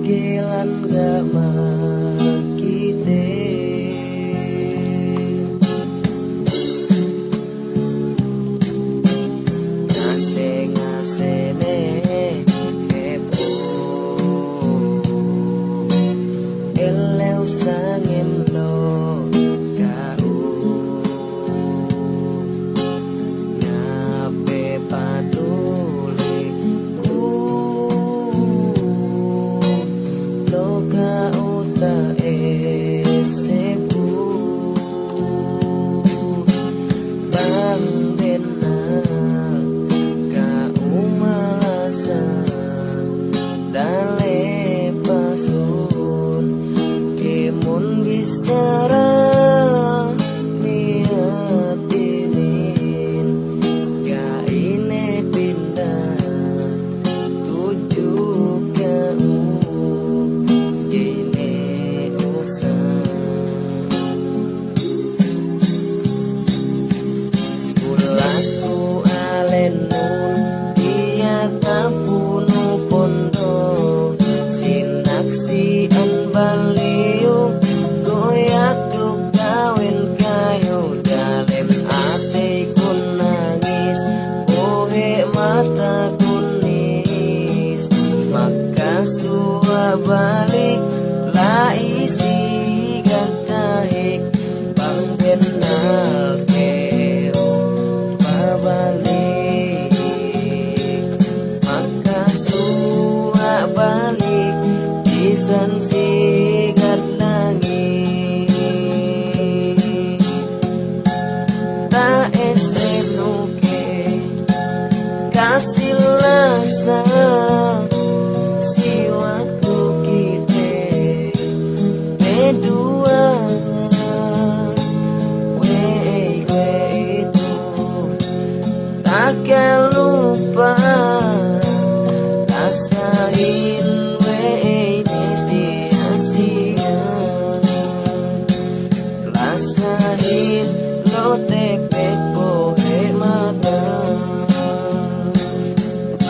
Kelan gak makite ngase-ngasene kepo eleu sangem lo kau ngape paduliku lo kau tak esepu bang benal kau malasa dale pasun kemun bisara miatinin kaine pindah tuju kamu gini usah sekulaku alenun dia tampunu pondok sinaksian baliu goyak tuk kawin kayu dalem atiku nangis bohe mata kunis maka suwa balik la isi gantahik bang benal keo pabalik maka suwa balik disensi